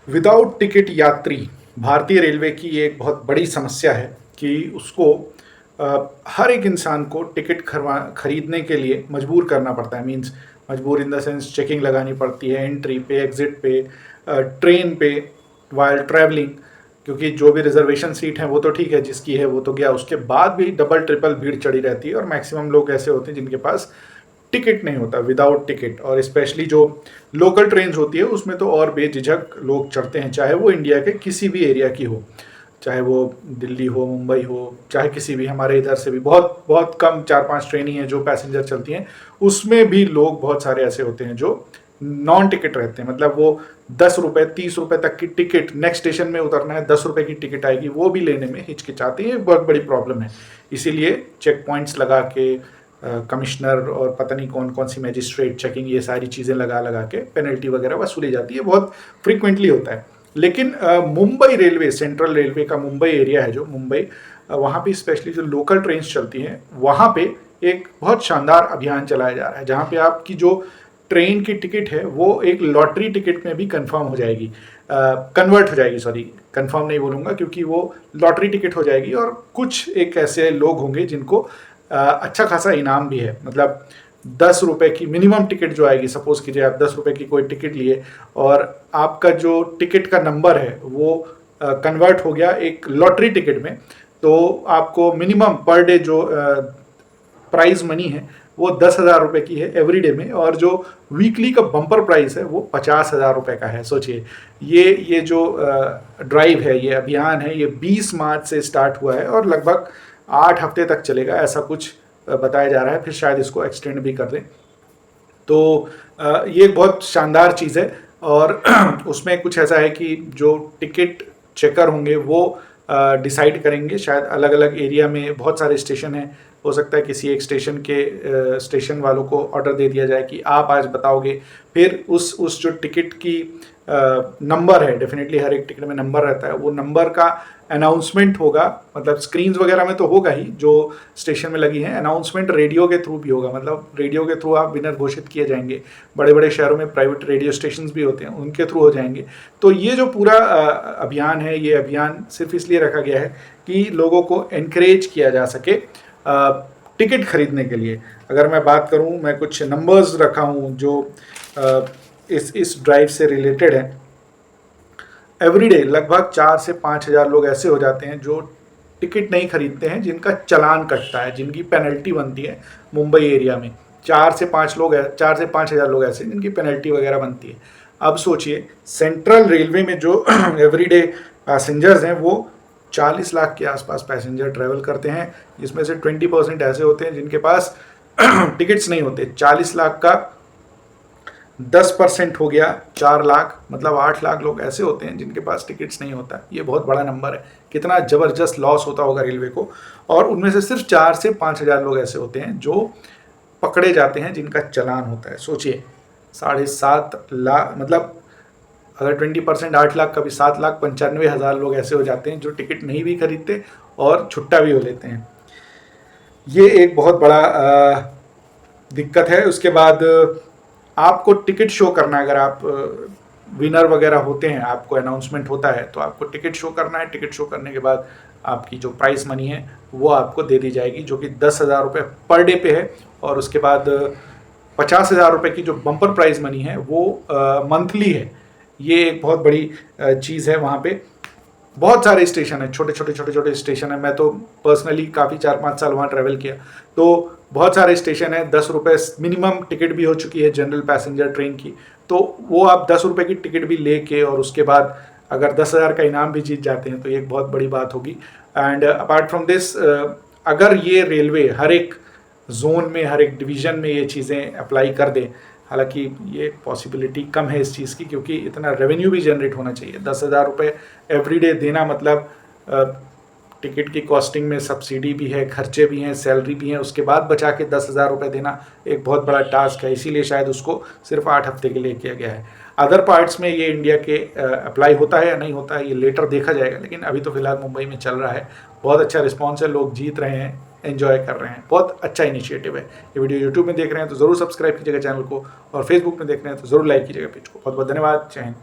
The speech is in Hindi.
विदाउट टिकट यात्री भारतीय रेलवे की ये एक बहुत बड़ी समस्या है कि उसको हर एक इंसान को टिकट खरीदने के लिए मजबूर करना पड़ता है। मींस मजबूर इन द सेंस चेकिंग लगानी पड़ती है एंट्री पे, एग्जिट पे, ट्रेन पे, वाइल ट्रैवलिंग। क्योंकि जो भी रिजर्वेशन सीट है वो तो ठीक है, जिसकी है वो तो गया, उसके बाद भी डबल ट्रिपल भीड़ चढ़ी रहती है और मैक्सिमम लोग ऐसे होते हैं जिनके पास टिकट नहीं होता, विदाउट टिकट। और स्पेशली जो लोकल ट्रेन होती है उसमें तो और बेझिझक लोग चढ़ते हैं, चाहे वो इंडिया के किसी भी एरिया की हो, चाहे वो दिल्ली हो, मुंबई हो, चाहे किसी भी हमारे इधर से भी बहुत बहुत कम 4-5 ट्रेन ही हैं जो पैसेंजर चलती हैं। उसमें भी लोग बहुत सारे ऐसे होते हैं जो नॉन टिकट रहते हैं। मतलब वो 10 रुपये 30 रुपये तक की टिकट, नेक्स्ट स्टेशन में उतरना है, 10 रुपये की टिकट आएगी, वो भी लेने में हिचकिचाते हैं। बहुत बड़ी प्रॉब्लम है। इसीलिए चेक पॉइंट्स लगा के कमिश्नर और पता नहीं कौन कौन सी मैजिस्ट्रेट चेकिंग, ये सारी चीज़ें लगा लगा के पेनल्टी वगैरह वसूली जाती है। बहुत फ्रीक्वेंटली होता है। लेकिन मुंबई रेलवे, सेंट्रल रेलवे का मुंबई एरिया है जो मुंबई, वहाँ पे स्पेशली जो लोकल ट्रेन चलती हैं वहाँ पे एक बहुत शानदार अभियान चलाया जा रहा है, जहाँ पे आपकी जो ट्रेन की टिकट है वो एक लॉटरी टिकट में भी कंफर्म हो जाएगी, कन्वर्ट हो जाएगी। सॉरी, कंफर्म नहीं बोलूँगा क्योंकि वो लॉटरी टिकट हो जाएगी। और कुछ एक ऐसे लोग होंगे जिनको अच्छा खासा इनाम भी है। मतलब 10 रुपये की मिनिमम टिकट जो आएगी, सपोज कीजिए आप 10 रुपये की कोई टिकट लिए और आपका जो टिकट का नंबर है वो कन्वर्ट हो गया एक लॉटरी टिकट में, तो आपको मिनिमम पर डे जो प्राइज मनी है वो 10,000 रुपये की है एवरीडे में। और जो वीकली का बम्पर प्राइस है वो 50,000 रुपये का है। सोचिए, ये जो ड्राइव है, ये अभियान है, ये 20 मार्च से स्टार्ट हुआ है और लगभग 8 हफ्ते तक चलेगा, ऐसा कुछ बताया जा रहा है। फिर शायद इसको एक्सटेंड भी कर दें। तो ये एक बहुत शानदार चीज़ है। और उसमें कुछ ऐसा है कि जो टिकट चेकर होंगे वो डिसाइड करेंगे। शायद अलग अलग एरिया में बहुत सारे स्टेशन हैं, हो सकता है किसी एक स्टेशन के स्टेशन वालों को ऑर्डर दे दिया जाए कि आप आज बताओगे। फिर उस जो टिकट की नंबर है, डेफिनेटली हर एक टिकट में नंबर रहता है, वो नंबर का अनाउंसमेंट होगा। मतलब स्क्रीन्स वगैरह में तो होगा ही जो स्टेशन में लगी हैं, अनाउंसमेंट रेडियो के थ्रू भी होगा। मतलब रेडियो के थ्रू आप विनर घोषित किए जाएंगे। बड़े बड़े शहरों में प्राइवेट रेडियो स्टेशन भी होते हैं, उनके थ्रू हो जाएंगे। तो ये जो पूरा अभियान है, ये अभियान सिर्फ इसलिए रखा गया है कि लोगों को एनकरेज किया जा सके टिकट खरीदने के लिए। अगर मैं बात करूं, मैं कुछ नंबर्स रखा हूं जो इस ड्राइव से रिलेटेड है। एवरीडे लगभग 4 से 5 हज़ार लोग ऐसे हो जाते हैं जो टिकट नहीं खरीदते हैं, जिनका चालान कटता है, जिनकी पेनल्टी बनती है। मुंबई एरिया में 4 से 5 हज़ार लोग ऐसे जिनकी पेनल्टी वगैरह बनती है। अब सोचिए, सेंट्रल रेलवे में जो एवरीडे पैसेंजर्स हैं वो 40 लाख के आसपास पैसेंजर ट्रैवल करते हैं, जिसमें से 20% ऐसे होते हैं जिनके पास टिकट्स नहीं होते। 40 लाख का 10% हो गया 4 लाख, मतलब 8 लाख लोग ऐसे होते हैं जिनके पास टिकट्स नहीं होता। ये बहुत बड़ा नंबर है। कितना ज़बरदस्त लॉस होता होगा रेलवे को। और उनमें से सिर्फ 4 से 5 हज़ार लोग ऐसे होते हैं जो पकड़े जाते हैं, जिनका चालान होता है। सोचिए, 7.5 लाख, मतलब अगर 20% 8 लाख का भी 7,95,000 लोग ऐसे हो जाते हैं जो टिकट नहीं भी खरीदते और छुट्टा भी हो लेते हैं। ये एक बहुत बड़ा दिक्कत है। उसके बाद आपको टिकट शो करना है। अगर आप विनर वगैरह होते हैं, आपको अनाउंसमेंट होता है, तो आपको टिकट शो करना है। टिकट शो करने के बाद आपकी जो प्राइस मनी है वो आपको दे दी जाएगी, जो कि 10,000 रुपये पर डे पे है। और उसके बाद 50,000 रुपये की जो बम्पर प्राइज मनी है वो मंथली है। ये एक बहुत बड़ी चीज़ है। वहाँ पे बहुत सारे स्टेशन है, छोटे छोटे स्टेशन है। मैं तो पर्सनली काफ़ी 4-5 साल वहाँ ट्रैवल किया, तो बहुत सारे स्टेशन है। 10 रुपये मिनिमम टिकट भी हो चुकी है जनरल पैसेंजर ट्रेन की। तो वो आप 10 रुपये की टिकट भी लेके और उसके बाद अगर 10,000 का इनाम भी जीत जाते हैं तो ये एक बहुत बड़ी बात होगी। एंड अपार्ट फ्रॉम दिस, अगर ये रेलवे हर एक जोन में, हर एक डिवीज़न में ये चीज़ें अप्लाई कर दें, हालांकि ये पॉसिबिलिटी कम है इस चीज़ की, क्योंकि इतना रेवेन्यू भी जनरेट होना चाहिए। 10,000 रुपये एवरीडे देना, मतलब टिकट की कॉस्टिंग में सब्सिडी भी है, खर्चे भी हैं, सैलरी भी हैं, उसके बाद बचा के 10,000 रुपये देना एक बहुत बड़ा टास्क है। इसीलिए शायद उसको सिर्फ 8 हफ्ते के लिए किया गया है। अदर पार्ट्स में ये इंडिया के अप्लाई होता है या नहीं होता है, ये लेटर देखा जाएगा। लेकिन अभी तो फिलहाल मुंबई में चल रहा है। बहुत अच्छा रिस्पॉन्स है, लोग जीत रहे हैं, एंजॉय कर रहे हैं। बहुत अच्छा इनिशिएटिव है। ये वीडियो यूट्यूब में देख रहे हैं तो ज़रूर सब्सक्राइब कीजिएगा चैनल को, और फेसबुक में देख रहे हैं तो ज़रूर लाइक कीजिएगा पेज को। बहुत बहुत धन्यवाद। जय हिंद।